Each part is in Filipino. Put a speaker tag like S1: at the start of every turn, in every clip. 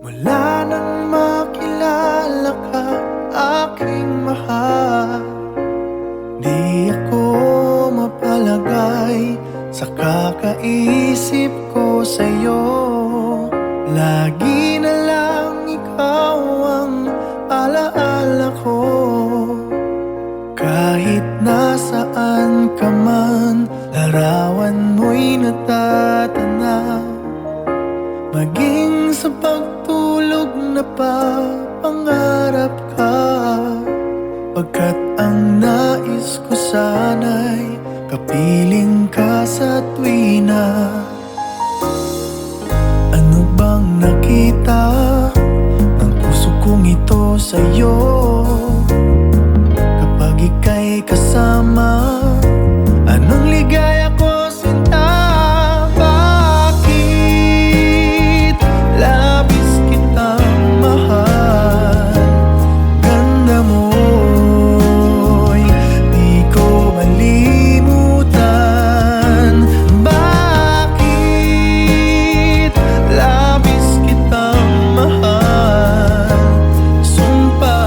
S1: Mula nang makilala ka, aking mahal, di ako mapalagay sa kakaisip ko sa'yo. Lagi na lang ikaw ang alaala ko. Kahit nasaan ka man, larawan mo'y natatanaw. Maging sa pagtulog napapangarap ka, pagkat ang nais ko sana'y kapiling ka sa tuwina. Ano bang nakita ng puso kong ito sa'yo? Kapag ika'y kasama, anong ligaya ko sinta? Bakit labis kitang mahal? Ganda mo'y di ko malimutan. Bakit labis kitang mahal? Sumpa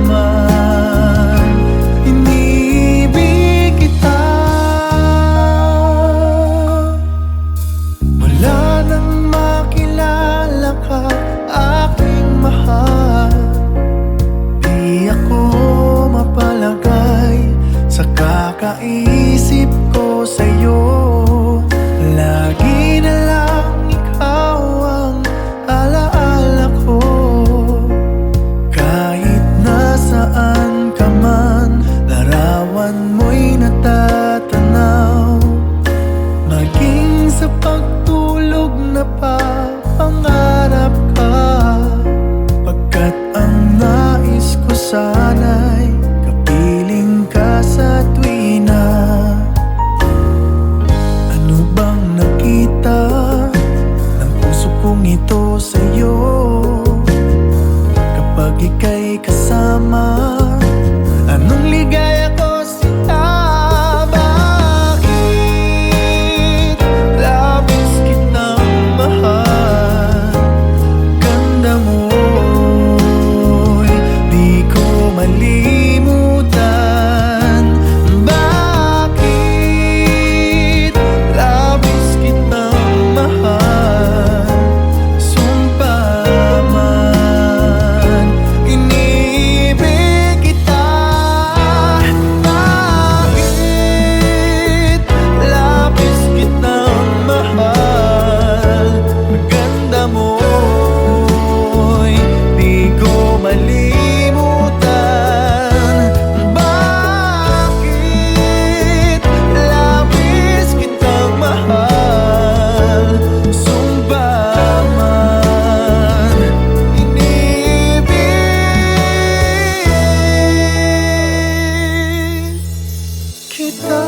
S1: man, inibig kita. Mula nang makilala ka, aking mahal, di ako mapalagay sa kakaisip ko sa'yo. Lagi na lang ikaw ang alaala ko. Kahit nasaan ka man, larawan mo'y natatanaw. Maging sa pagtulog napapangarap ka, pagkat ang nais ko sana'y kapiling ka sa tuwina. Ano bang nakita ng puso kong ito sa'yo? Kapag ika'y kasama, anong ligaya ko sinta? Bakit labis kitang mahal? Ganda mo'y di ko malimutan. Bakit labis kitang mahal? Sumpa man, inibig kita. Bakit labis kitang mahal? Ganda mo'y di ko malimutan. Bakit labis kitang mahal? Sumpa man, inibig kita.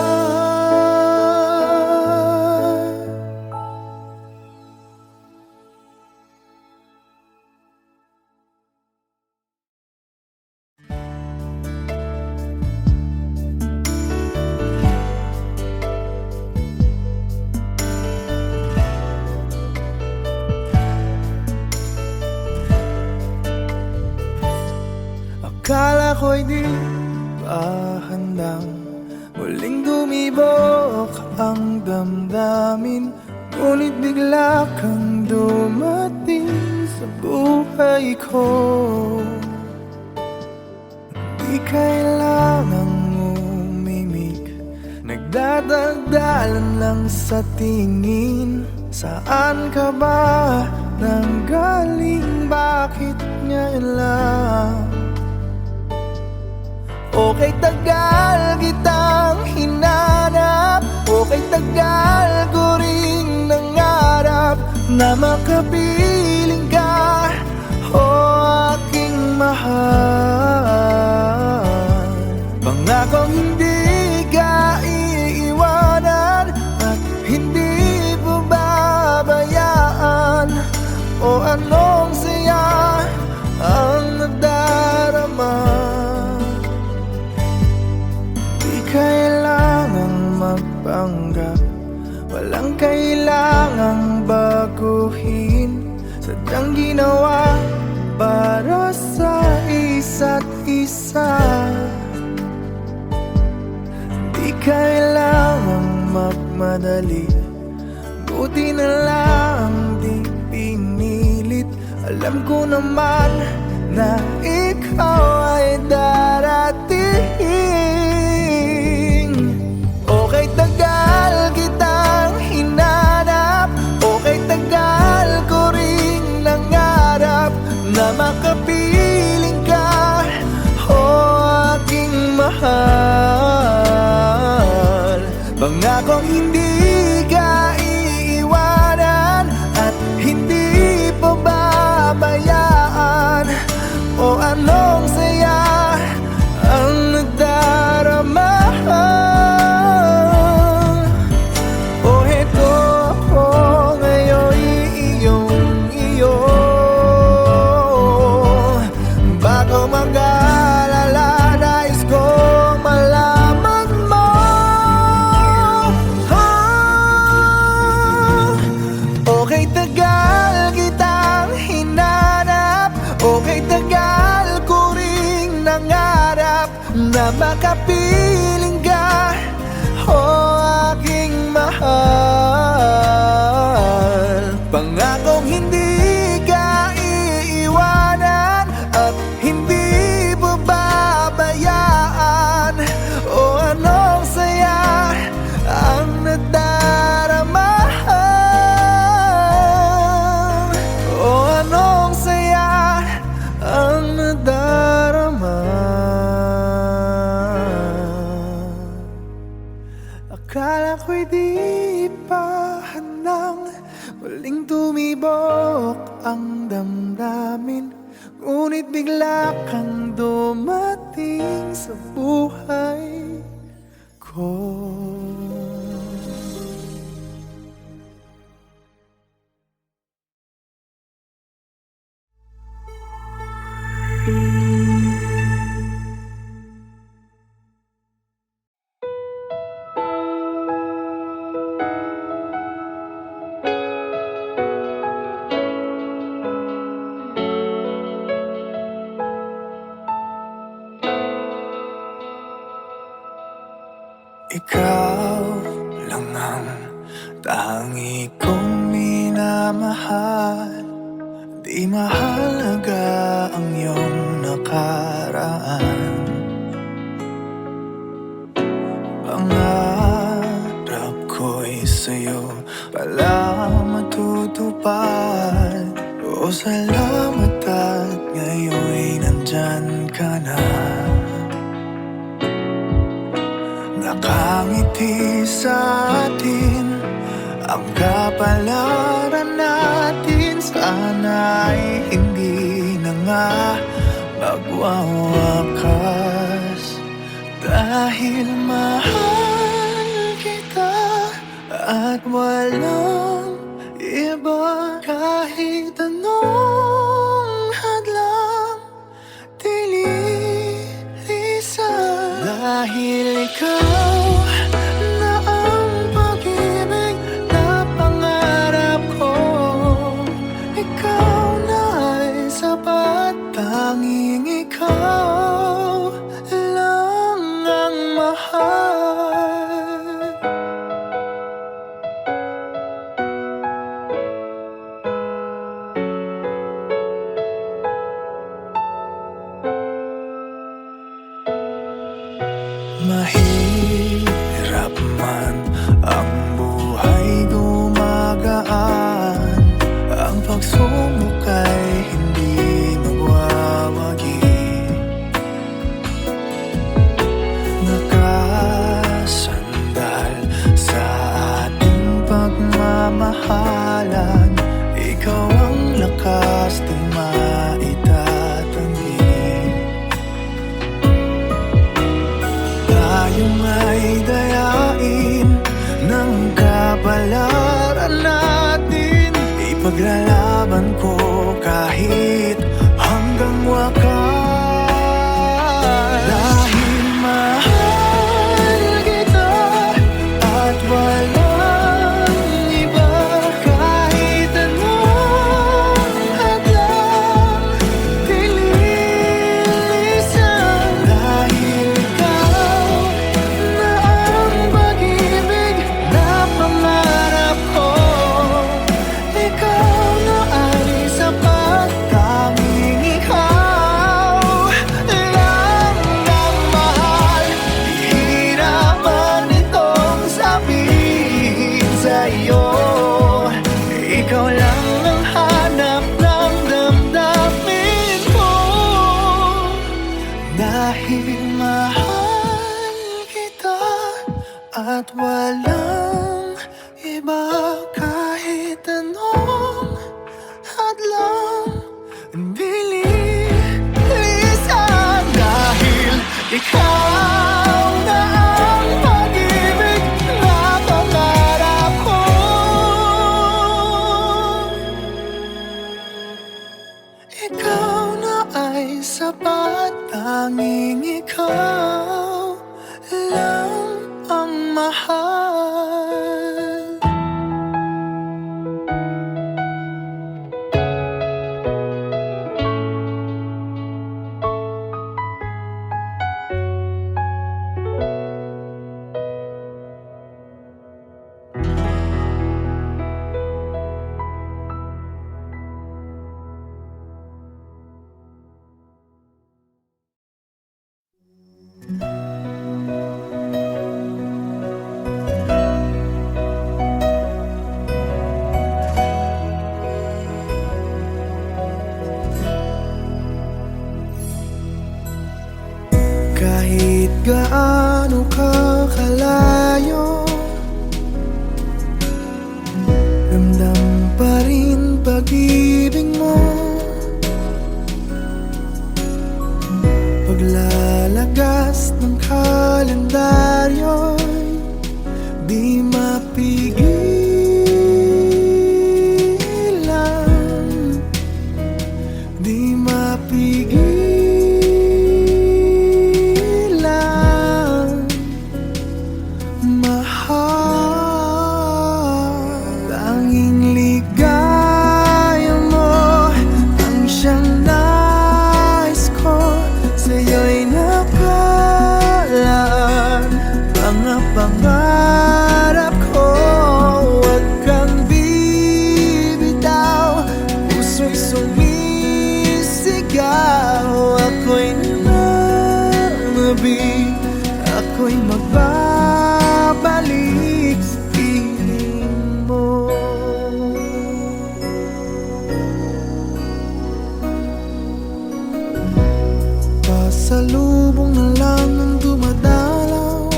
S1: Akala ko'y di pa handang muling dumibok ang damdamin, ngunit bigla kang dumating sa buhay ko. Di kailangang umimik, nagdadagdalan lang sa tingin. Saan ka ba nanggaling? Bakit ngayon lang? Okay, tagal kitang hinanap, okay, tagal ko ring nangarap na makapiling ka, o aking mahal. Pangakong hindi ka iiwanan at hindi babayaan. O anong saya ang nadarama? Kailangang magpanggap, walang kailangang baguhin. sadyang ginawa para sa isa't isa. Di kailangang magmadali, buti na lang di pinilit. Alam ko naman na ikaw ay darating. Okay, tagal kitang hinanap, okay, tagal ko ring nangarap na makapiling ka, o aking mahal. Pangakong hindi ka iiwanan at hindi pababayaan. O anong saya ang nadarama. O heto ako ngayon iyong-iyo. Bago mag-alala, nais kong malaman mo. Okay, tagal kitang hinanap, okay, tagal ko ring nangarap na makapiling ka, o aking mahal. Pangakong hindi ka iiwanan at hindi pababayaan. O anong saya ang nadarama. O anong saya ang nadarama. Akala ko'y di pa handang muling tumibok ang damdamin, ngunit bigla kang dumating sa buhay ko. Ikaw lang ang tangi kong minamahal. Di mahalaga ang iyong nakaraan. Pangarap ko'y sa'yo pala matutupad. O salamat at ngayon'y nandyan ka na. Nakangiti sa atin ang kapalaran natin. Sana'y hindi na nga magwawakas, dahil mahal kita at walang iba. Kahit anong hadlang dililisan, dahil ikaw na ang pag-ibig na pangarap ko. Ikaw na ay sapat, tanging ikaw lang ang mahal. Mahirap man ang buhay, gumagaan. Ang pagsubok ay hindi magwawagi. Nakasandal sa ating pagmamahalan. Ikaw ang lakas di maitatanggi. Tayo may dayain ng kapalaran natin. Ipaglalaban ko kahit hanggang wakas. Dahil mahal kita at walang iba. Kahit anong at walang iba kahit anong hadlang bilisan dahil ikaw na ang pag-ibig na pangarap ko. Ikaw na ay sapat, tanging ikaw lang ang mahal. Kahit gaano ka kalayo, ramdam pa rin pag-ibig mo. Paglalagas ng kalendaryo'y di mapigilan, di mapigilan. Pangarap ko, huwag kang bibitaw. Puso'y sumisigaw. Ako'y nananabik, ako'y magbabalik sa piling mo. Pasalubong na lang ang dumadalaw,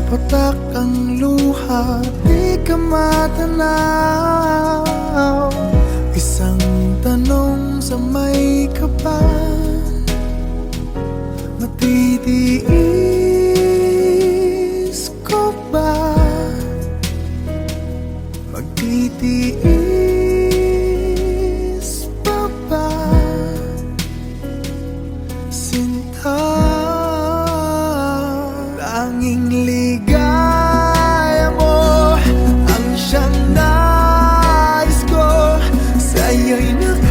S1: patak ang luha, di ka matanaw. Isang tanong sa may kapal, matitiis ko ba? Magtitiis pa ba? Sinta, tanging ligaya mo ang siyang nais ko. Sa'yo'y nakalaan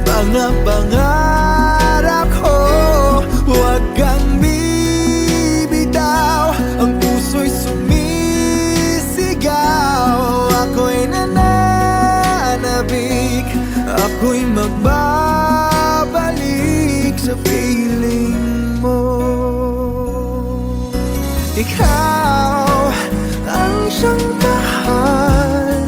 S1: mga pangarap ko. Huwag kang bibitaw, ang puso'y sumisigaw. Ako'y nananabik, ako'y magbabalik sa piling mo. Ikaw ang siyang mahal,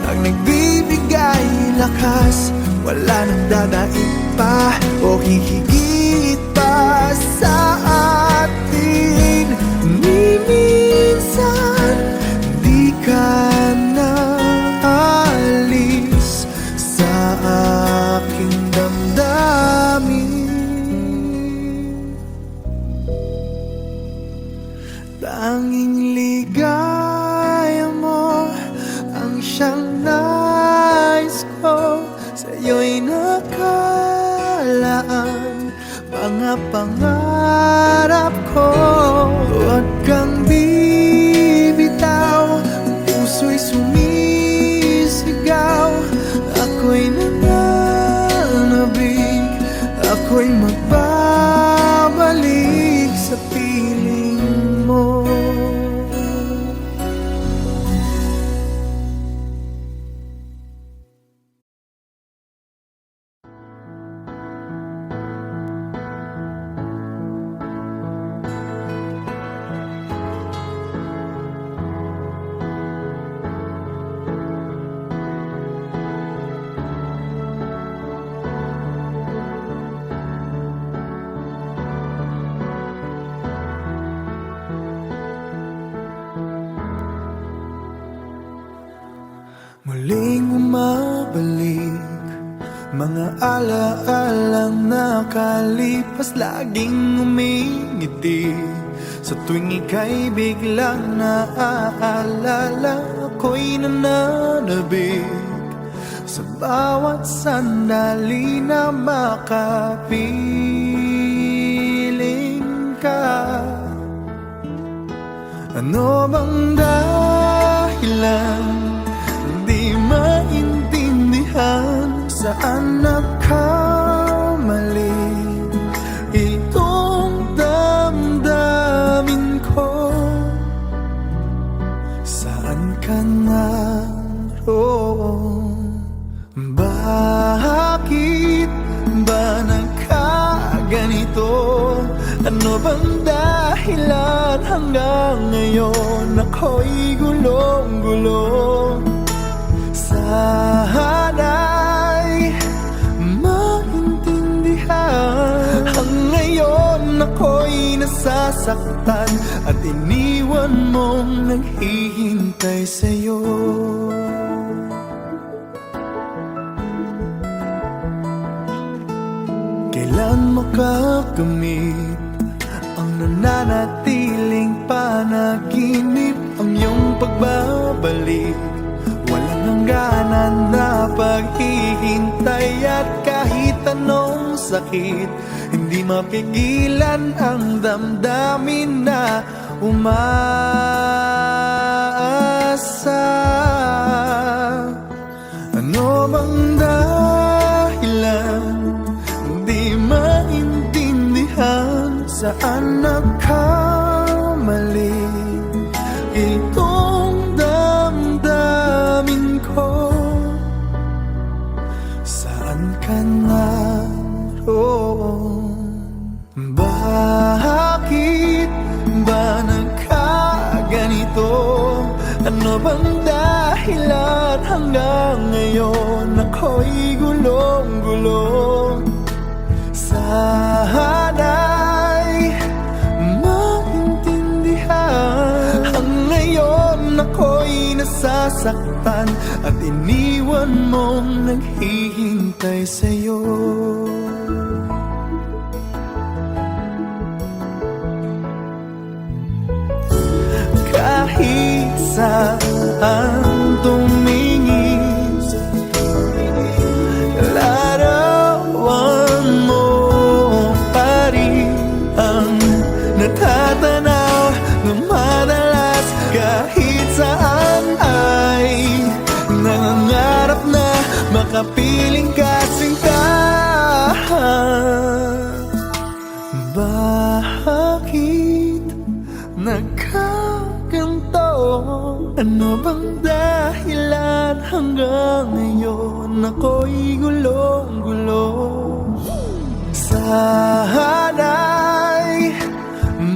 S1: ang nagbibigay lakas. Wala nang dadaig pa o hihigit pa sa atin. Ni minsan di ka na alis sa aking damdamin. Tanging ligaya mo ang siyang nais ko. Sa'yo'y nakalaan mga pangarap ko. Huwag kang bibitaw, ang puso'y sumisigaw. Ako'y nananabik, ako'y magbabalik sa piling mo. Mga alaalang nakalipas, laging umingiti. Sa tuwing ika'y biglang naaalala, ako'y nananabik sa bawat sandali na makapiling ka. Ano bang dahilan? Di maintindihan saan nagkamali itong damdamin ko. Saan ka naroon? Bakit ba nagkaganito? Ano bang dahilan hanggang ngayon ako'y gulong-gulo? Sana'y maintindihan. Hanggang ngayon ako'y nasasaktan at iniwan mong naghihintay sa'yo. Kailan makakamit ang nananatiling panaginip, ang iyong pagbabalik? Walang hangganan na paghihintay at kahit anong sakit, hindi mapigilan ang damdamin na umaasa. Ano bang dahilan? Di maintindihan saan nagkamali itong damdamin ko. Saan ka naroon? Bakit ba nagkaganito? Ano bang dahilan hanggang ngayon ako'y gulong-gulo? Sana'y maintindihan. Hanggang ngayon ako'y nasasaktan at iniwan mong naghihintay sa'yo. Kahit saan tumingin, larawan mo pa rin ang natatanaw na madalas. Kahit saan ay nangangarap na makapiling ka sinta. Bakit nagkaganto? Ano bang dahilan hanggang ngayon ako'y gulong-gulo? Sana'y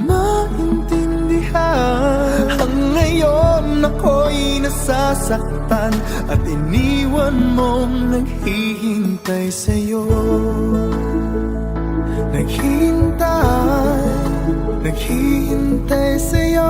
S1: maintindihan. Hanggang ngayon ako'y nasasaktan at iniwan mong naghihintay sa'yo. Naghihintay sa'yo.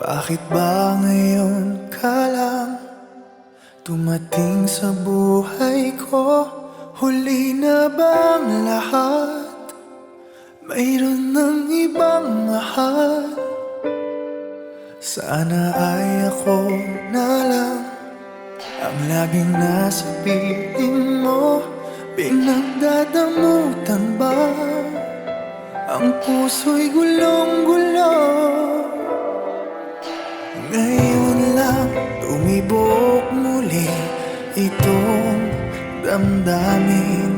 S1: Bakit ba ngayon ka lang tumating sa buhay ko? Huli na bang lahat? Mayroon ng ibang mahal? Sana ay ako na lang ang laging nasa piling mo. Pinagdadamutan ba ang puso'y gulong-gulo? Ngayon lang tumibok muli itong damdamin.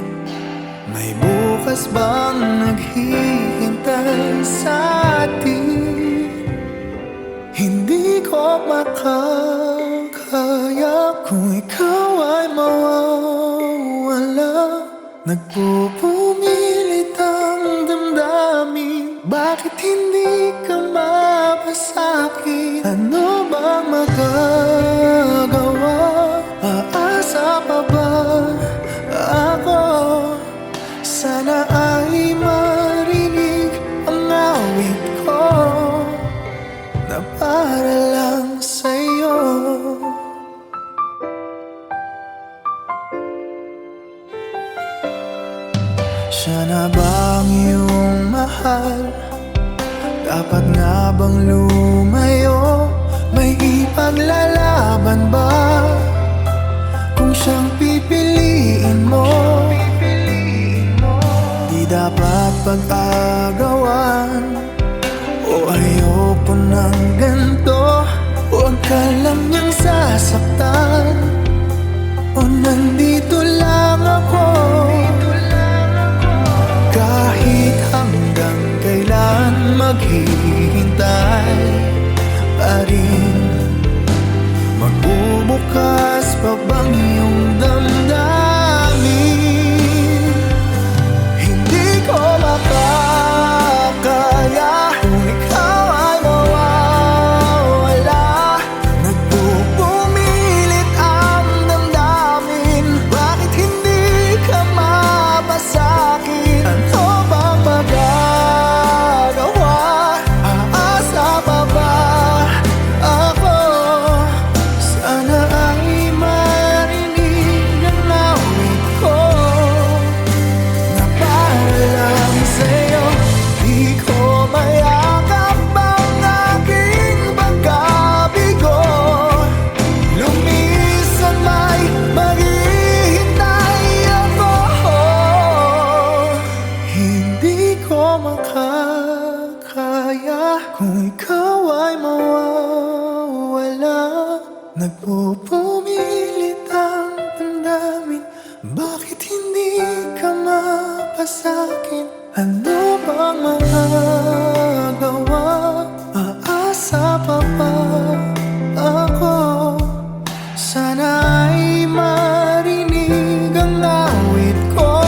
S1: May bukas bang naghihintay? minsan sa atin. Hindi ko makakaya kung ikaw ay mawawala. Nagpupumilit ang damdamin, bakit hindi ka mapasakin? Ano bang magagawa? Aasa pa ba ako? Sana ay marinig ang awit ko na para lang sa'yo. Siya na bang iyong mahal? Dapat nga bang lumayo? May ipaglalaban ba kung siyang pipiliin mo? Di dapat pag-agawan, o ayoko ng ganito. Huwag ka lang niyang sasaktan, o nandito lang ako. Kahit hanggang kailan maghihintay pa rin. Magbubukas pa bang iyong damdamin? Hindi ko makakaya kung ikaw ay mawawala. Nagpupumilit ang damdamin, bakit hindi ka mapasakin? Ano bang magagawa? Aasa pa ba ako? Sana ay marinig ang awit ko na para lang sa'yo. Di ko mayakap ang aking pagkabigo. Lumisan may maghihintay ako. Hindi ko makakaya kung ikaw ay mawawala. Nagpupumilit ang damdamin, bakit hindi ka mapasakin? Ano bang magagawa? Aasa pa ba ako? Sana ay marinig ang awit ko.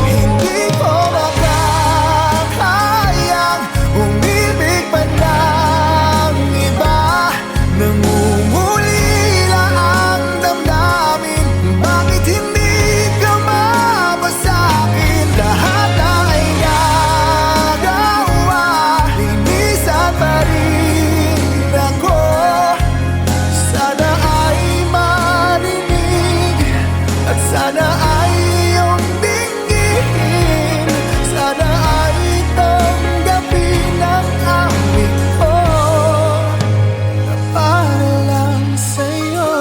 S1: Hindi ko makakayang umibig pa ng iba. Nangungulila ang damdamin, bakit hindi ka mapasakin? Lahat ay nagawa, linisan pa rin ako. Sana ay marinig at sana ay iyong dinggin. Sana ay tanggapin ang awit ko na para lang sa'yo.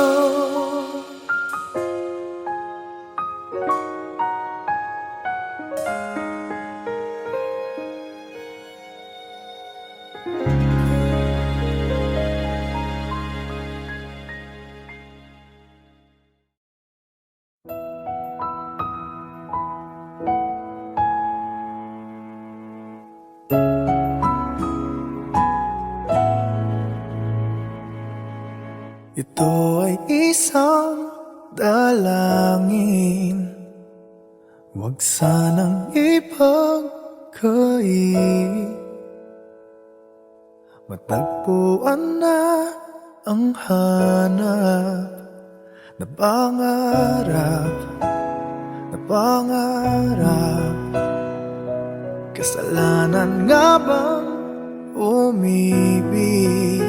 S1: Ito ay isang dalangin, huwag sanang ipagkait. Matagpuan na ang hanap na pangarap, na pangarap. Kasalanan nga bang umibig?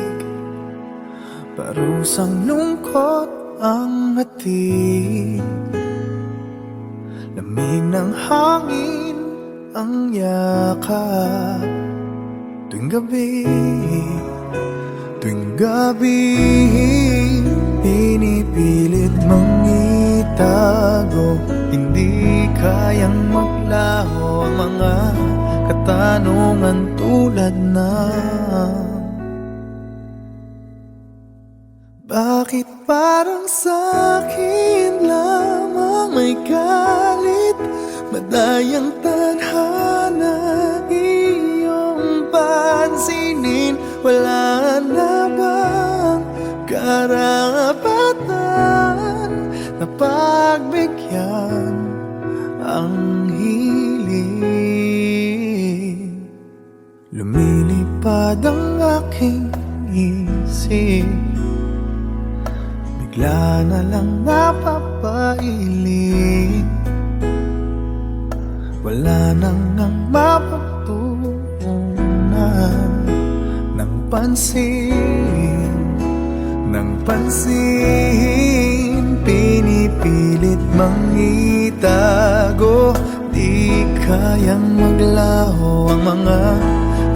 S1: Parusang lungkot ang hatid, lamig ng hangin ang yakap. Tuwing gabi, pinipilit mong itago. Hindi kayang maglaho ang mga katanungan tulad ng bakit parang sa'kin lamang may galit, madayang tadhana. wala na bang karapatan na pagbigyan ang hiling? Lumilipad ang aking isip, bigla na lang napapailing. Wala nang ang mapagtuunan ng pansin, ng pansin. Pinipilit mang itago, di kayang maglaho ang mga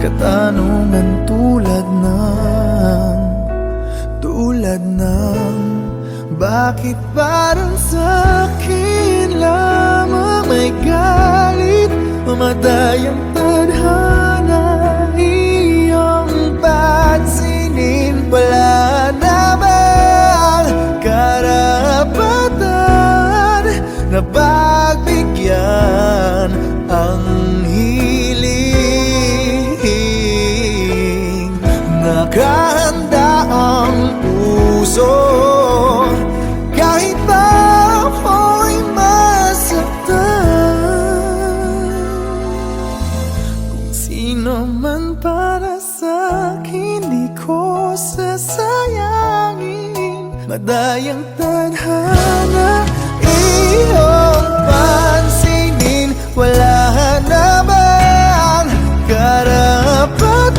S1: katanungan tulad ng bakit parang sa'kin lamang may galit, mamatay ang tadhana, iyong pansinin. Wala na bang karapatan na pagbigyan ang hiling? Nakahanda ang puso kahit pa ako'y masaktan. Kung sino man para sa'kin, di ko sasayangin. Madayang tadhana, iyong pansinin. Wala na bang karapatan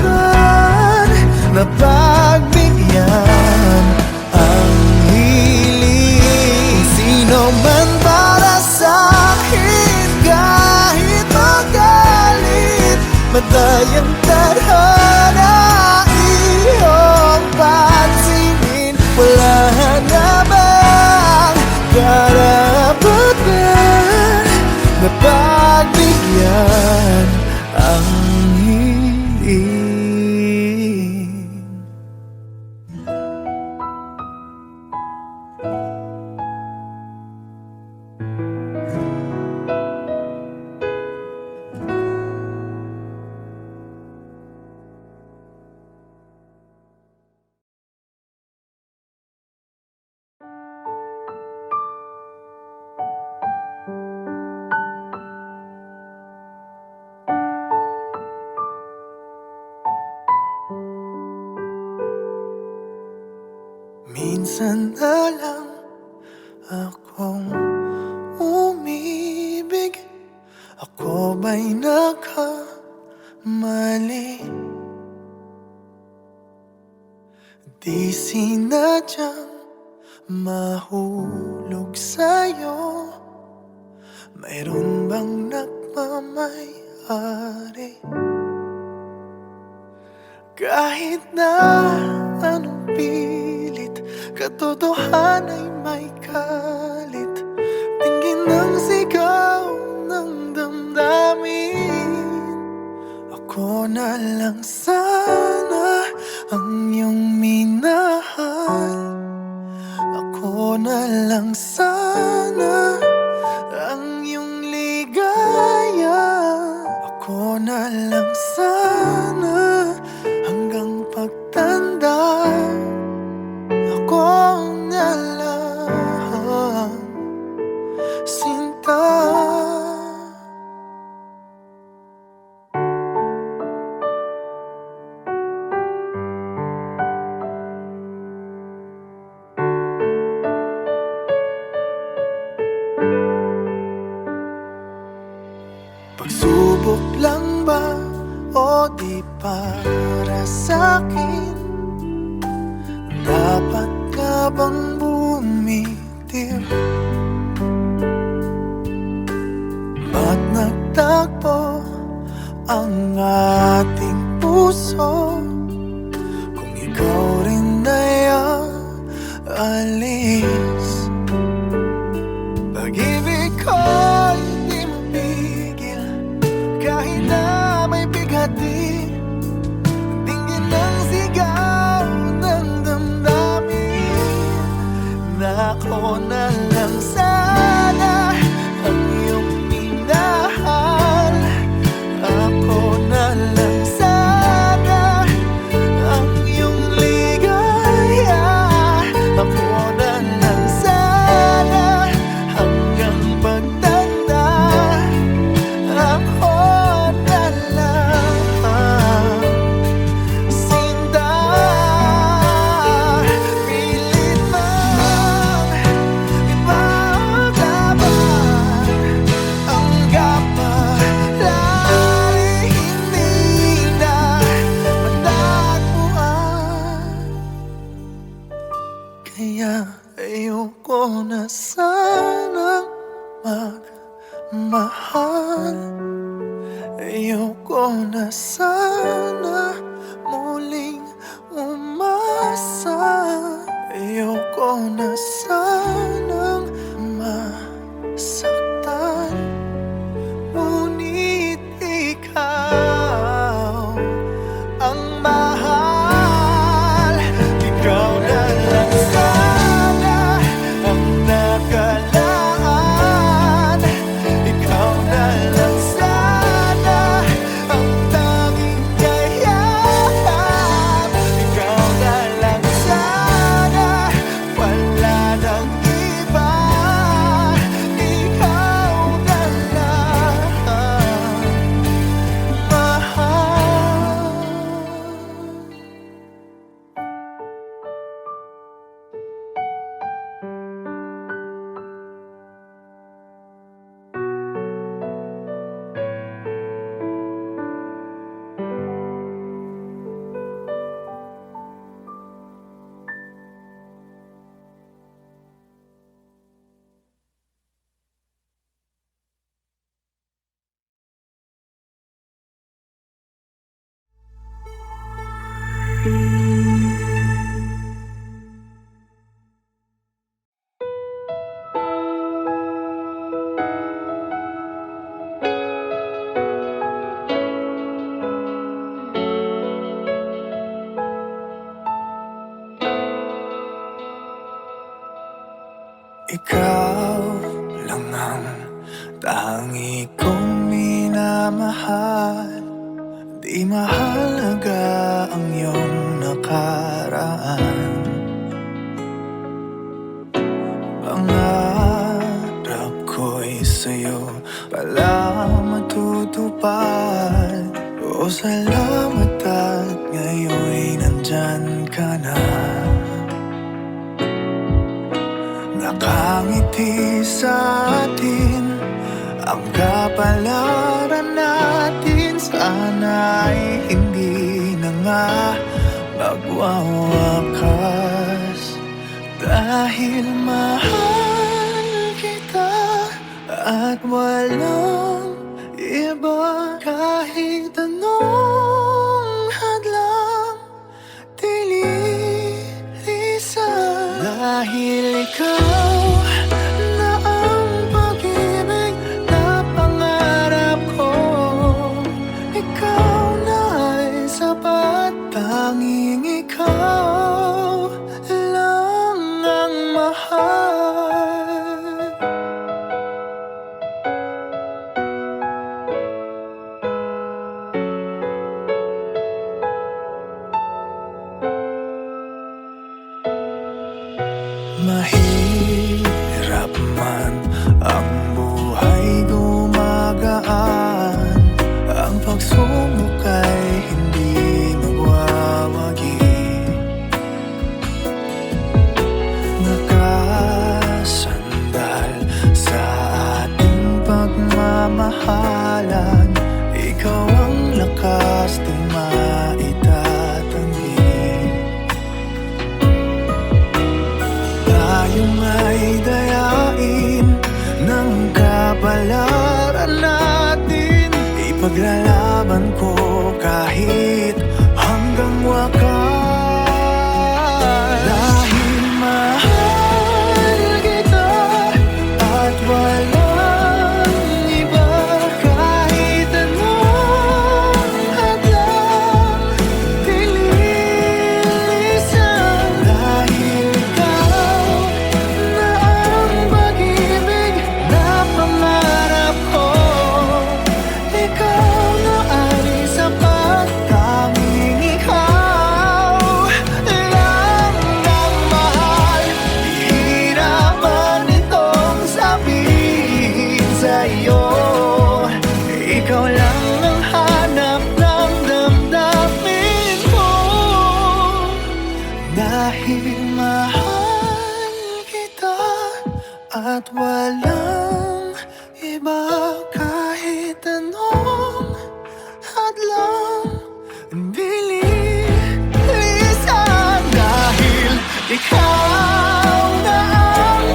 S1: na pagbigyan ang hiling? Sino man para sa'kin, kahit magalit, madayang tadhana, iyong pansinin. Wala na bang karapatan na pagbigyan ang hiling? Minsan na lang akong umibig, ako ba'y nakamali? Di sinadyang mahulog sa'yo, mayroon bang nagmamay-ari? Kahit na anong pilit, katotohanan ay may kalit. Tingin ng sigaw ng damdamin. Ako na lang sana ang iyong minahal. Ako na lang sana ang iyong ligaya. Ako na lang sana hanggang pagtanda. Ako na lang, sinta. Pagsubok lang ba o di para sa'kin? Dapat ka bang bumitiw? Ba't nagtagpo ang ating puso kung ikaw rin ay aalis? Pag-ibig ko'y di mapigil kahit na may bighati. Tingin ng sigaw Ayoko na sanang magmahal. Ayoko na sana muling umasa. Ayoko na sanang masaktan. Ngunit ikaw ang mahal. Ikaw na lang sana ang nakalaan. Ikaw na lang sana ang tanging kayahan. Ikaw na lang sana, wala nang iba. Ikaw na lang mahal. Ikaw lang ang tangi kong minamahal. Di mahalaga ang iyong nakaraan. Pangarap ko'y sa'yo pala matutupad. O salamat at ngayon'y nandyan ka na. Nakangiti sa atin ang kapalaran natin. Sana'y hindi na nga magwawakas. Dahil mahal kita at walang iba. Kahit anong hadlang dililisan. Dahil ikaw na ang pag-ibig na pangarap ko. Ikaw na ay sapat. Tanging ikaw lang ang mahal. Mahirap man ang buhay gumagaan. Ang pagsubok ay hindi magwawagi. Nakasandal sa ating pagmamahalan. Ikaw ang lakas di maitatanggi. Tayo may dayain ng kapalaran natin. Ipaglalaban ko kahit hanggang wakas. Dahil mahal kita at walang iba. Kahit anong hadlang dililisan. Dahil ikaw na ang pag-ibig na pangarap ko. Ikaw na ay sapat. Tanging ikaw lang ang mahal. Hirap man itong sabihin sa'yo. Ikaw lang ang hanap ng damdamin ko. Dahil mahal kita at walang iba. Kahit anong hadlang dililisan. Dahil ikaw na ang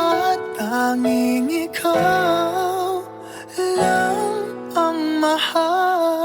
S1: At tanging ikaw lang ang mahal.